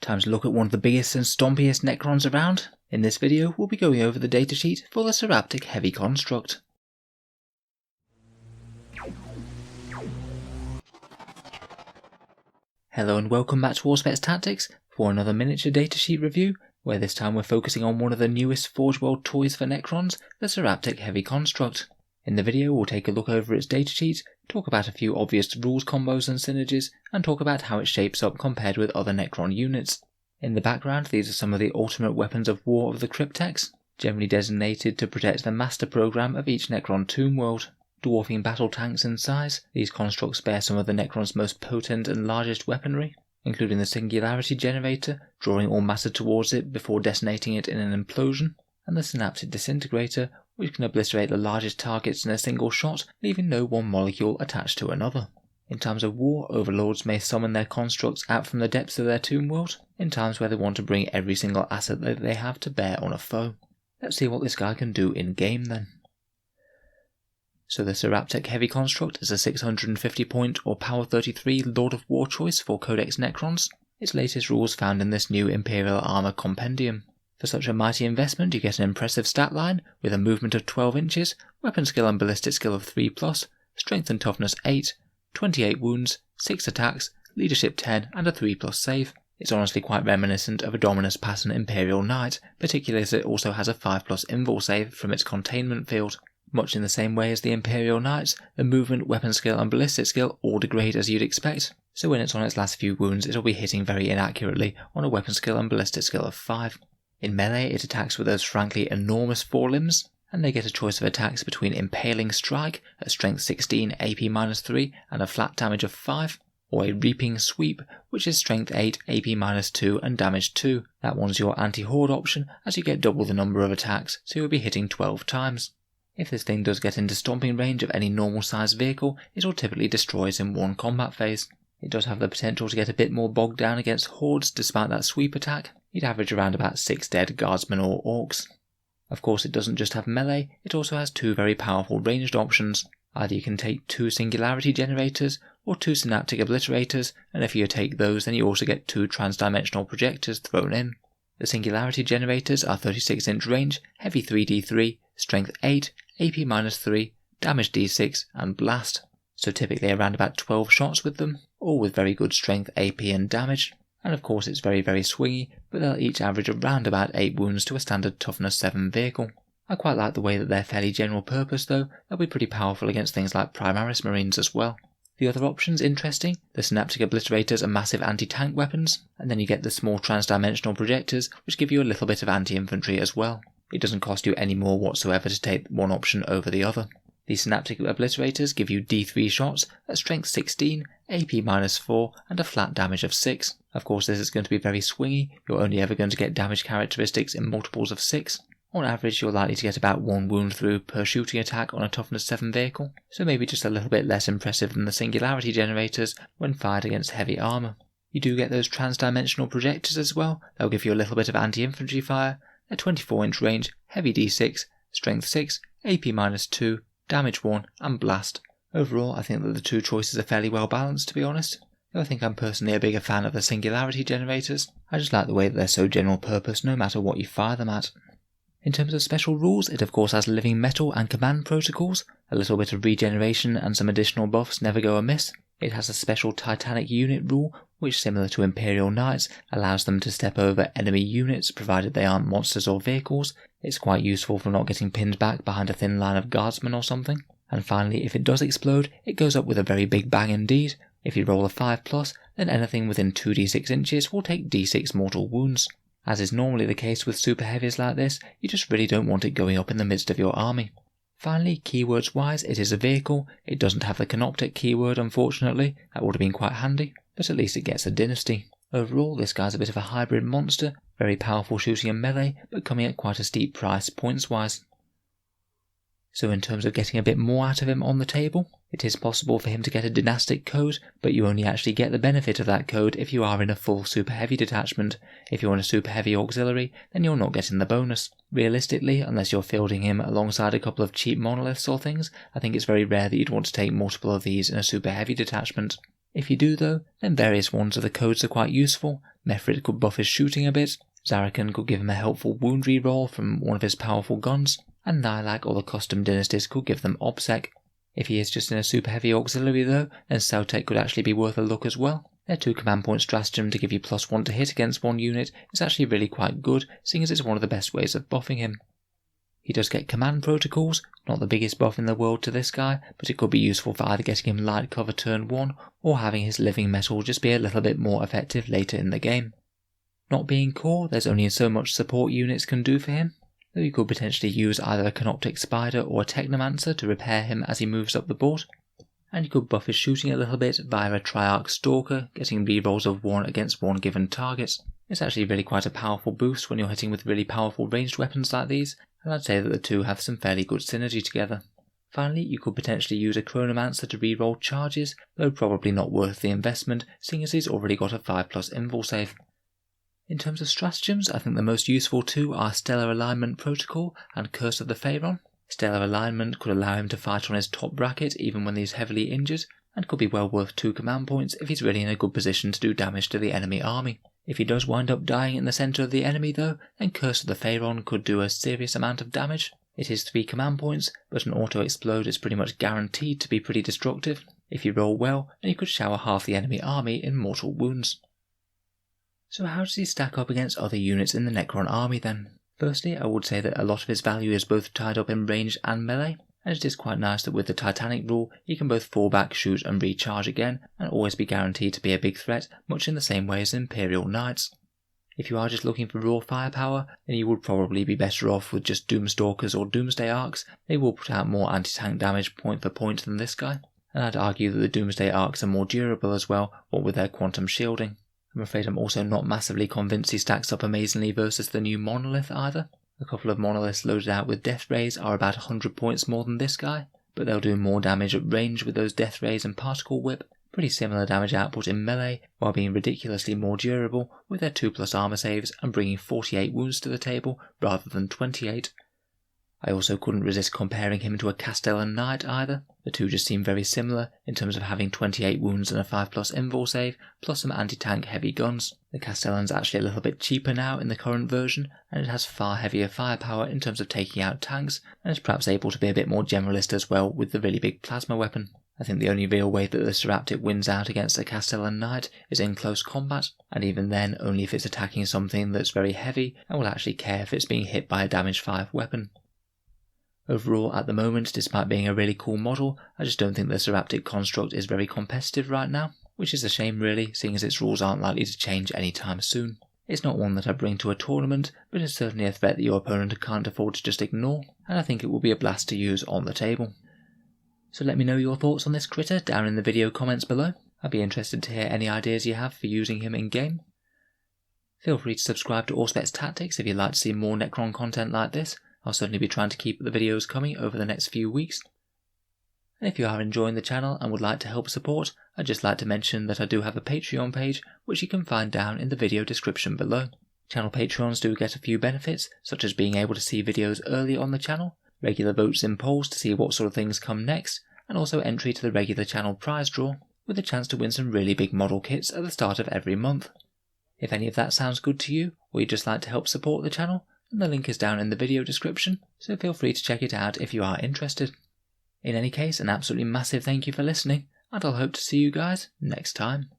Time to look at one of the biggest and stompiest Necrons around. In this video, we'll be going over the datasheet for the Seraptek Heavy Construct. Hello and welcome back to Auspex Tactics for another miniature datasheet review, where this time we're focusing on one of the newest Forge World toys for Necrons, the Seraptek Heavy Construct. In the video, we'll take a look over its datasheet, talk about a few obvious rules combos and synergies, and talk about how it shapes up compared with other Necron units. In the background, these are some of the ultimate weapons of war of the Cryptex, generally designated to protect the master program of each Necron tomb world. Dwarfing battle tanks in size, these constructs bear some of the Necron's most potent and largest weaponry, including the Singularity Generator, drawing all matter towards it before detonating it in an implosion, and the Synaptic Disintegrator, which can obliterate the largest targets in a single shot, leaving no one molecule attached to another. In times of war, overlords may summon their constructs out from the depths of their tomb world, in times where they want to bring every single asset that they have to bear on a foe. Let's see what this guy can do in game then. So the Seraptek Heavy Construct is a 650 point or Power 33 Lord of War choice for Codex Necrons, its latest rules found in this new Imperial Armor Compendium. For such a mighty investment, you get an impressive stat line with a movement of 12 inches, weapon skill and ballistic skill of 3+, strength and toughness 8, 28 wounds, 6 attacks, leadership 10 and a 3+ save. It's honestly quite reminiscent of a Dominus pattern Imperial Knight, particularly as it also has a 5+ invul save from its containment field. Much in the same way as the Imperial Knights, the movement, weapon skill and ballistic skill all degrade as you'd expect, so when it's on its last few wounds it'll be hitting very inaccurately on a weapon skill and ballistic skill of 5. In melee, it attacks with those frankly enormous forelimbs, and they get a choice of attacks between Impaling Strike at strength 16, AP-3 and a flat damage of 5, or a Reaping Sweep, which is strength 8, AP-2 and damage 2. That one's your anti-horde option, as you get double the number of attacks, so you'll be hitting 12 times. If this thing does get into stomping range of any normal sized vehicle, it will typically destroy it in one combat phase. It does have the potential to get a bit more bogged down against hordes despite that sweep attack. You'd average around about 6 dead guardsmen or orcs. Of course, it doesn't just have melee, it also has 2 very powerful ranged options. Either you can take 2 Singularity Generators or 2 Synaptic Obliterators, and if you take those then you also get 2 transdimensional projectors thrown in. The Singularity Generators are 36-inch range, heavy 3d3, strength 8, AP-3, damage d6 and blast. So typically around about 12 shots with them, all with very good strength, AP and damage. And of course it's very swingy, but they'll each average around about 8 wounds to a standard toughness 7 vehicle. I quite like the way that they're fairly general purpose though, they'll be pretty powerful against things like Primaris Marines as well. The other option's interesting, the Synaptic Obliterators are massive anti-tank weapons, and then you get the small transdimensional projectors which give you a little bit of anti-infantry as well. It doesn't cost you any more whatsoever to take one option over the other. The Synaptic Obliterators give you D3 shots at strength 16, AP-4 and a flat damage of 6. Of course this is going to be very swingy, you're only ever going to get damage characteristics in multiples of 6. On average you're likely to get about 1 wound through per shooting attack on a toughness 7 vehicle, so maybe just a little bit less impressive than the Singularity Generators when fired against heavy armour. You do get those transdimensional projectors as well, they'll give you a little bit of anti-infantry fire, a 24-inch range, heavy d6, strength 6, AP-2, damage 1 and blast. Overall I think that the 2 choices are fairly well balanced to be honest, though I think I'm personally a bigger fan of the Singularity Generators. I just like the way that they're so general purpose no matter what you fire them at. In terms of special rules, it of course has living metal and command protocols, a little bit of regeneration and some additional buffs never go amiss. It has a special Titanic unit rule, which similar to Imperial Knights, allows them to step over enemy units provided they aren't monsters or vehicles. It's quite useful for not getting pinned back behind a thin line of guardsmen or something. And finally, if it does explode, it goes up with a very big bang indeed. If you roll a 5+, then anything within 2d6 inches will take d6 mortal wounds. As is normally the case with super heavies like this, you just really don't want it going up in the midst of your army. Finally, keywords wise, it is a vehicle. It doesn't have the Canoptek keyword unfortunately, that would have been quite handy, but at least it gets a dynasty. Overall, this guy's a bit of a hybrid monster, very powerful shooting and melee, but coming at quite a steep price points wise. So in terms of getting a bit more out of him on the table, it is possible for him to get a dynastic code, but you only actually get the benefit of that code if you are in a full super heavy detachment. If you're in a super heavy auxiliary, then you're not getting the bonus. Realistically, unless you're fielding him alongside a couple of cheap monoliths or things, I think it's very rare that you'd want to take multiple of these in a super heavy detachment. If you do though, then various ones of the codes are quite useful. Mefrit could buff his shooting a bit, Zarakan could give him a helpful wound reroll from one of his powerful guns, and Nylak or the custom dynasties could give them Obsec. If he is just in a super heavy auxiliary though, then Seraptek could actually be worth a look as well. Their 2 command point stratagem to give you +1 to hit against one unit is actually really quite good, seeing as it's one of the best ways of buffing him. He does get command protocols, not the biggest buff in the world to this guy, but it could be useful for either getting him light cover turn 1, or having his living metal just be a little bit more effective later in the game. Not being core, there's only so much support units can do for him, though you could potentially use either a Canoptic Spider or a Technomancer to repair him as he moves up the board. And you could buff his shooting a little bit via a Triarch Stalker, getting rerolls of 1 against one given target. It's actually really quite a powerful boost when you're hitting with really powerful ranged weapons like these, and I'd say that the two have some fairly good synergy together. Finally, you could potentially use a Chronomancer to reroll charges, though probably not worth the investment, seeing as he's already got a 5+ invul save. In terms of stratagems, I think the most useful two are Stellar Alignment Protocol and Curse of the Pharaon. Stellar Alignment could allow him to fight on his top bracket even when he's heavily injured, and could be well worth 2 command points if he's really in a good position to do damage to the enemy army. If he does wind up dying in the centre of the enemy though, then Curse of the Pharaon could do a serious amount of damage. It is 3 command points, but an auto-explode is pretty much guaranteed to be pretty destructive. If you roll well, then you could shower half the enemy army in mortal wounds. So how does he stack up against other units in the Necron army then? Firstly, I would say that a lot of his value is both tied up in range and melee, and it is quite nice that with the Titanic rule, he can both fall back, shoot and recharge again, and always be guaranteed to be a big threat, much in the same way as Imperial Knights. If you are just looking for raw firepower, then you would probably be better off with just Doomstalkers or Doomsday Arcs. They will put out more anti-tank damage point for point than this guy, and I'd argue that the Doomsday Arcs are more durable as well, what with their quantum shielding. I'm afraid I'm also not massively convinced he stacks up amazingly versus the new Monolith either. A couple of Monoliths loaded out with Death Rays are about 100 points more than this guy, but they'll do more damage at range with those Death Rays and Particle Whip, pretty similar damage output in melee, while being ridiculously more durable with their 2+ armor saves and bringing 48 wounds to the table rather than 28. I also couldn't resist comparing him to a Castellan Knight either. The two just seem very similar in terms of having 28 wounds and a 5+ invul save, plus some anti-tank heavy guns. The Castellan's actually a little bit cheaper now in the current version, and it has far heavier firepower in terms of taking out tanks, and is perhaps able to be a bit more generalist as well with the really big plasma weapon. I think the only real way that the Seraptek wins out against a Castellan Knight is in close combat, and even then only if it's attacking something that's very heavy and will actually care if it's being hit by a damage 5 weapon. Overall, at the moment, despite being a really cool model, I just don't think the Seraptek construct is very competitive right now, which is a shame really, seeing as its rules aren't likely to change anytime soon. It's not one that I bring to a tournament, but it's certainly a threat that your opponent can't afford to just ignore, and I think it will be a blast to use on the table. So let me know your thoughts on this critter down in the video comments below. I'd be interested to hear any ideas you have for using him in game. Feel free to subscribe to Auspex Tactics if you'd like to see more Necron content like this. I'll certainly be trying to keep the videos coming over the next few weeks. And if you are enjoying the channel and would like to help support, I'd just like to mention that I do have a Patreon page, which you can find down in the video description below. Channel Patrons do get a few benefits, such as being able to see videos early on the channel, regular votes in polls to see what sort of things come next, and also entry to the regular channel prize draw, with a chance to win some really big model kits at the start of every month. If any of that sounds good to you, or you'd just like to help support the channel, then the link is down in the video description, so feel free to check it out if you are interested. In any case, an absolutely massive thank you for listening, and I'll hope to see you guys next time.